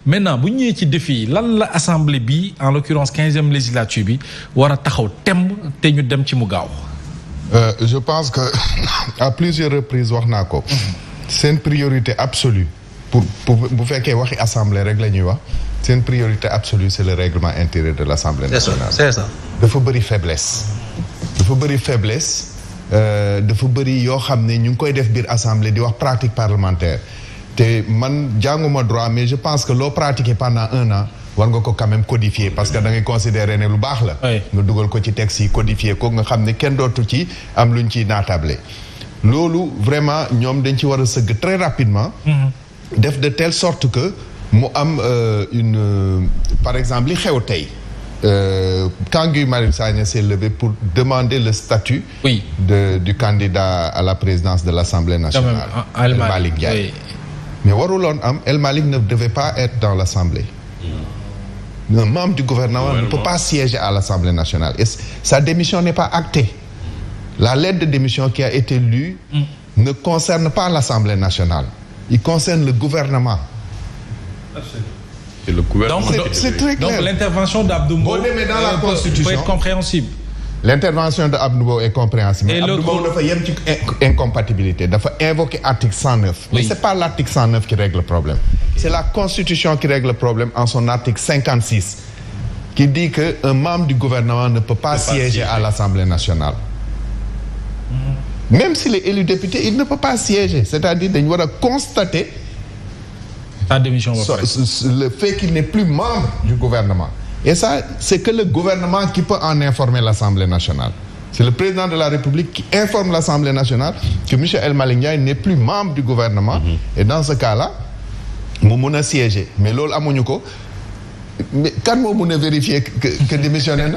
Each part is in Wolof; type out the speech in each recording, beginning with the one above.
maintenant bu ñëwee ci défi yi lan la assemblée bi en l'occurrence 15e législature bi war a taxaw temb te ñu dem ci mu gaaw. Je pense que à plusieurs reprises wax naa ko. seen priorité absolue pour bu fekkee waxi assemblée rek la ñuy wax seen priorité absolue c'est le règlement intérieur de l'Assemblée nationale. C'est ça. dafa bëri faiblesse. dafa bëri yoo xam ne ñu ngi koy def biir assemblée di wax pratique parlementaire. te man jànguma droit mais je pense que loo pratiqué pendant 1 an war nga ko quand même codifier parce que da ngay considérer ne lu baax la. nga dugal ko ci texte yi codifier ko nga xam ne kenn dootu ci am luñ ciy naatable. loolu vraiment ñoom dañ ci war a sëgg très rapidement. def de telle sorte que mu am par exemple li xew tey. Quand Guy Marius Sagna s'est levé pour demander le statut. du candidat à la présidence de l'Assemblée nationale. El Malick Ndiaye. Mais waruloon am El Malick ne devait pas être dans l'Assemblée. Un membre du gouvernement ne peut pas siéger à l'Assemblée nationale. Et sa démission n'est pas actée. La lettre de démission qui a été lue ne concerne pas l'Assemblée nationale. Il concerne le gouvernement. Et le gouvernement c'est très clair. Donc l'intervention d'Abdou Mbow peut être compréhensible. L'intervention de Abdou Mbow est compréhensible. Mais Abdou Mbow dafa yem ci incompatibilité dafa invoquer article 109. Mais c'est pas l'article 109 qui règle le problème. C'est la Constitution qui règle le problème en son article 56 qui dit que un membre du gouvernement ne peut pas siéger à l'Assemblée nationale. Même s'il est élu député, il ne peut pas siéger. C'est-à-dire dañu war a constater le fait qu'il n'est plus membre du gouvernement. Et ça, c'est que le gouvernement qui peut en informer l'Assemblée nationale. C'est le président de la République qui informe l'Assemblée nationale que M. El Malick Ndiaye n'est plus membre du gouvernement. Et dans ce cas-là, mu mun a siéger. Mais loolu amuñu ko. Mais quand moo mun a vérifier que démissionné na.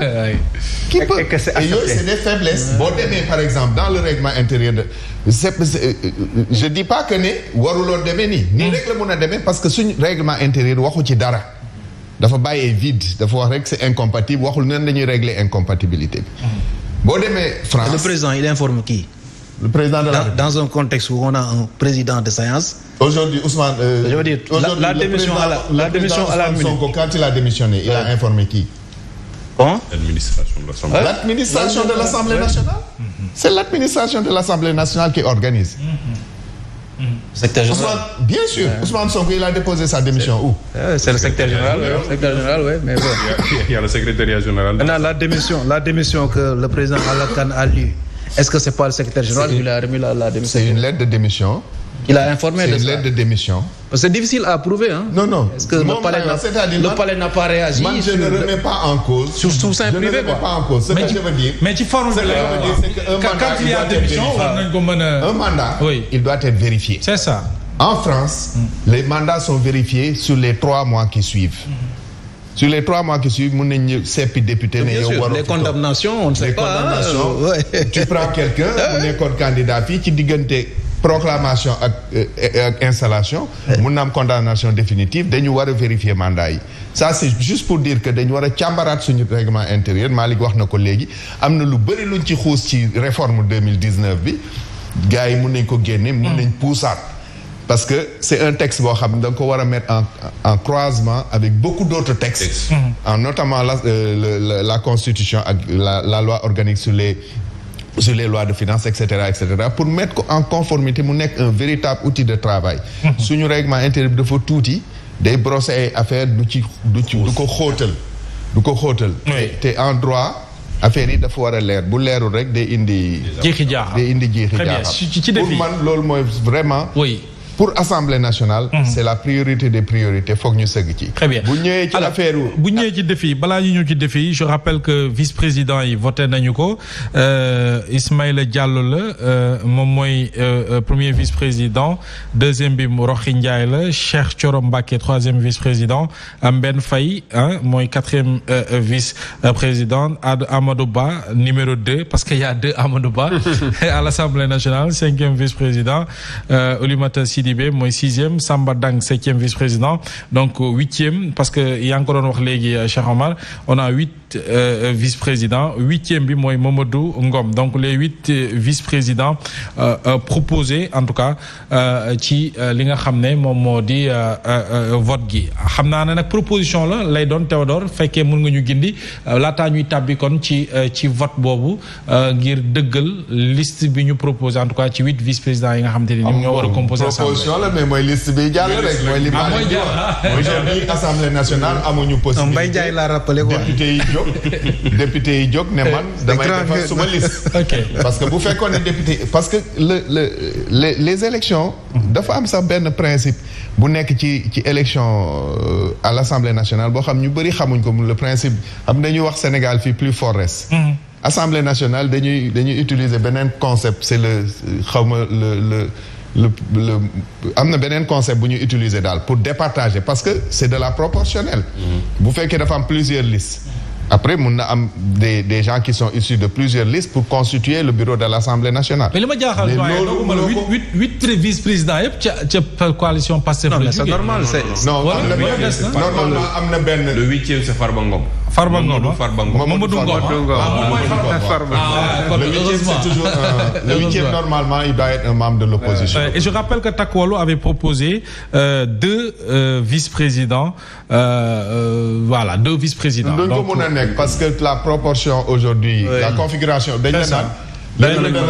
Qui peut et yooyu c'est des faiblesses. Boo demee par exemple dans le règlement intérieur je dis pas que ne waruloon demee nii rek la mun a demee parce que suñu règlement intérieur waxu ci dara. dafa bàyyee vide dafa wax rek c'est incompatible waxul nan la ñuy régler incompatibilité bi. boo demee France le président il informe qui? Le président de la République. Dans un contexte où on a un président de séance. Aujourd'hui Ousmane. Je veux dire la démission à la minute. Sonko quand il a démissionné il a informé qui? Comment? L'administration de l'Assemblée. L'administration de l'Assemblée nationale. C'est l'administration de l'Assemblée nationale qui organise. Secrétaire général. Bien sûr. Ousmane Sonko il a déposé sa démission où? C'est le secrétaire général. Secrétaire général, oui. Mais bon. Il y a le secrétariat général. Maintenant, la démission que le président Alakan a lue, est-ce que c'est pas le secrétaire général qui lui a remis la démission? C'est une lettre de démission. Il a informé de ça. C'est une lettre de démission. C'est difficile à prouver, hein? Non. Est-ce que le palais n'a pas réagi? Moi, je ne remets pas en cause. Sur sein privé, quoi. Je ne remets pas en cause. Ce que je veux dire. Mais tu formes quand il y a démission, un mandat, il doit être vérifié. C'est ça. En France, les mandats sont vérifiés sur les 3 mois qui suivent. Sur les 3 mois qui suivent, mun nañu seppi député ne yow waroo. Les condamnations, on ne sait pas. Tu prends quelqu'un mu nekkoon candidat fii ci diggante proclamation ak installation. mun na am condamnation définitive dañu war a vérifier mandat yi. Ça c'est juste pour dire que dañu war a càmbaraat suñu règlement intérieur Malick wax na ko léegi am na lu bëri luñ ci xuus ci réforme 2019 bi gars yi mun nañ ko génne mun nañ puusaat. Parce que c'est un texte boo xam ne da nga ko war a mettre en croisement avec beaucoup d'autres textes. Notamment la Constitution ak la loi organique sur les lois de finances etc. pour mettre ko en conformité mu nekk un véritable outil de travail. suñu règlement intérieur bi dafa tuuti day brosser ay affaire du ko xóotal. te en droit affaire yi dafa war a leer bu leerul rek day indi. jeexi jaaxa pour man loolu mooy vraiment. Pour Assemblée nationale. C'est la priorité des priorités foog ñu sëgg ci. Très bien bu ñëwee ci affaire bu ñëwee ci défi balaa ñu ñëw ci défi je rappelle que vice-président yi voté nañu ko Ismaïla Diallo la moom mooy premier vice-président deuxième bi Roxi Ndiaye la Cheikh Thioro Mbacké troisième vice-président Mbène Faye mooy quatrième vice-président Amadou Ba numéro 2 parce qu'il y a 2 Amadou Ba à l'Assemblée nationale cinquième vice-président Oulimata Sy Sidibé mooy 6e Samba Dang 7e vice-président donc 8e parce que yaa ngi ko doon wax léegi Cheikh Omar on a 8 vice-présidents 8e bi mooy Mamadou Ngom donc les 8 vice-présidents proposés en tout cas ci li nga xam ne moom moo di vote gi xam naa ne nag proposition la lay doon Théodore fekkee mën nga ñu gindi laataa ñuy tàbbi kon ci vote boobu ngir dëggal liste bi ñu proposé en tout cas ci 8 vice-présidents yi nga xamante ni ñoom ñoo war a composer proposition la mais mooy liste bi jàll rek mooy li aujourd'hui assemblée nationale amuñu possibilité Mbaye Ndiaye laa rappelé quoi député yi jóg ne man damay defar suma liste parce que bu fekkoon ne député parce que les élections dafa am sax benn principe bu nekk ci élection à l'Assemblée nationale boo xam ñu bëri xamuñ ko le principe xam dañuy wax Sénégal fii plus fort reste Assemblée nationale dañuy utiliser beneen concept c'est le xawma le am na beneen concept bu ñu utiliser daal pour départager parce que c'est de la proportionnelle bu fekkee dafa am plusieurs listes après mun na am des gens qui sont issus de plusieurs listes pour constituer le bureau de l'Assemblée nationale. mais li ma jaaxal mooy huit vice-présidents yëpp ca coalition Pastef. non mais c'est normal c'est. non normalement am na benn. le 8e c'est Farba Ngom. Farba Ngom Mamadou Ngom le 8e c'est toujours le 8e normalement il doit être un membre de l'opposition. Et je rappelle que Takku Wallu avait proposé 2 vice-présidents voilà 2 vice-présidents. donc parce que la proportion aujourd'hui la configuration dañ la naan.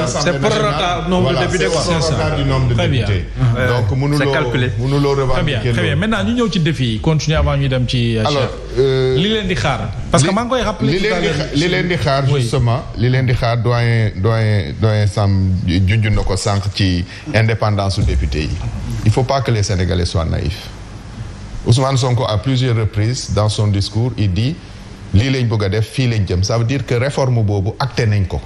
c'est prorata nombre de députés quoi. c'est prorata du nombre de députés. donc mënuloo revendiquer. très bien maintenant ñu ñëw ci défi yi continuer avant ñu dem ci. alors li leen di xaar. parce que maa ngi koy rappeler. li leen di xaar justement li leen di xaar doyen Sam junj na ko sànq ci indépendance su député yi. il faut pas que les Sénégalais soient naïfs. Ousmane Sonko à plusieurs reprises dans son discours il dit lii lañ bëgg a def fii lañ jëm ça veut dire que réforme boobu acté nañ ko.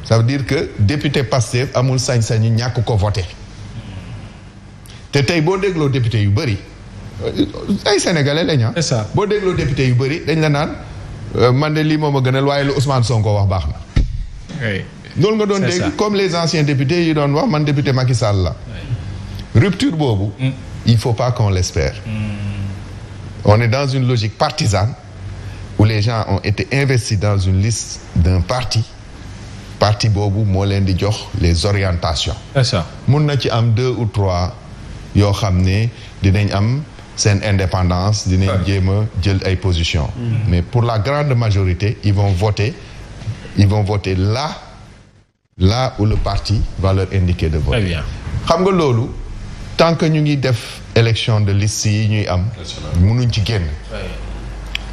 ça veut dire que député Pastef amul sañ-sañu ñàkk ko voté te tey boo dégloo député yu bëri ay sénégalais lañ ah. c'est ça boo dégloo député yu bëri dañ la naan man de lii moom a gënal waaye lu Ousmane Sonko wax baax na. loolu nga doon dégg comme les anciens députés yi doon wax man député Macky Sall la. rupture boobu. il faut pas qu'on l'espère. on est dans une logique partisane où les gens ont été investis dans une liste d'un parti boobu moo leen di jox les orientations. c'est ça mun na ci am 2 ou 3 yoo xam ne dinañ am seen indépendance dinañ jéem a jël ay positions. mais pour la grande majorité ils vont voter là où le parti va leur indiquer de voter. très bien xam nga loolu tant que ñu ngi def élection de liste yi ñuy am. mënuñ ci génn.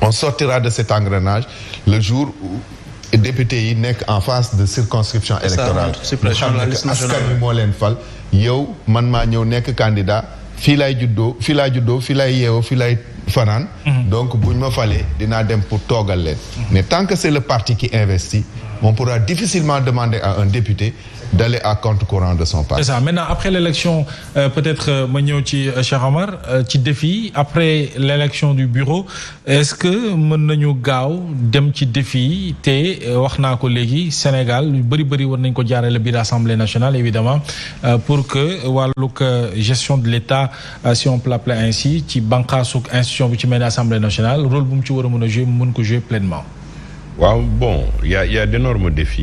on sortira de cet engrenage le jour où députés yi nekk en phase de circonscription électorale mu xam ne que askan wi moo leen fal yow man maa ñëw nekk candidat fii laay juddoo fii laay yeewoo fii laay fanaan donc buñ ma falee dinaa dem pour toogal leen mais tant que c'est le parti qui investit on pourra difficilement demander à un député d'aller à contre-courant de son parti. C'est ça. Maintenant, après l'élection, peut-être ma ñëw ci Cheikh Omar ci défi après l'élection du bureau est-ce que mën nañu gaaw dem ci défi te wax naa ko léegi Sénégal lu bëri war nañ ko jaarale biir Assemblée nationale évidemment pour que wàllug gestion de l'État si on peut l'appeler ainsi ci bànqaasug institution bi ci mel ni Assemblée nationale rôle bu mu ci war a mën a jouer mu mën ko jouer pleinement. waaw bon il y a d'énormes défis.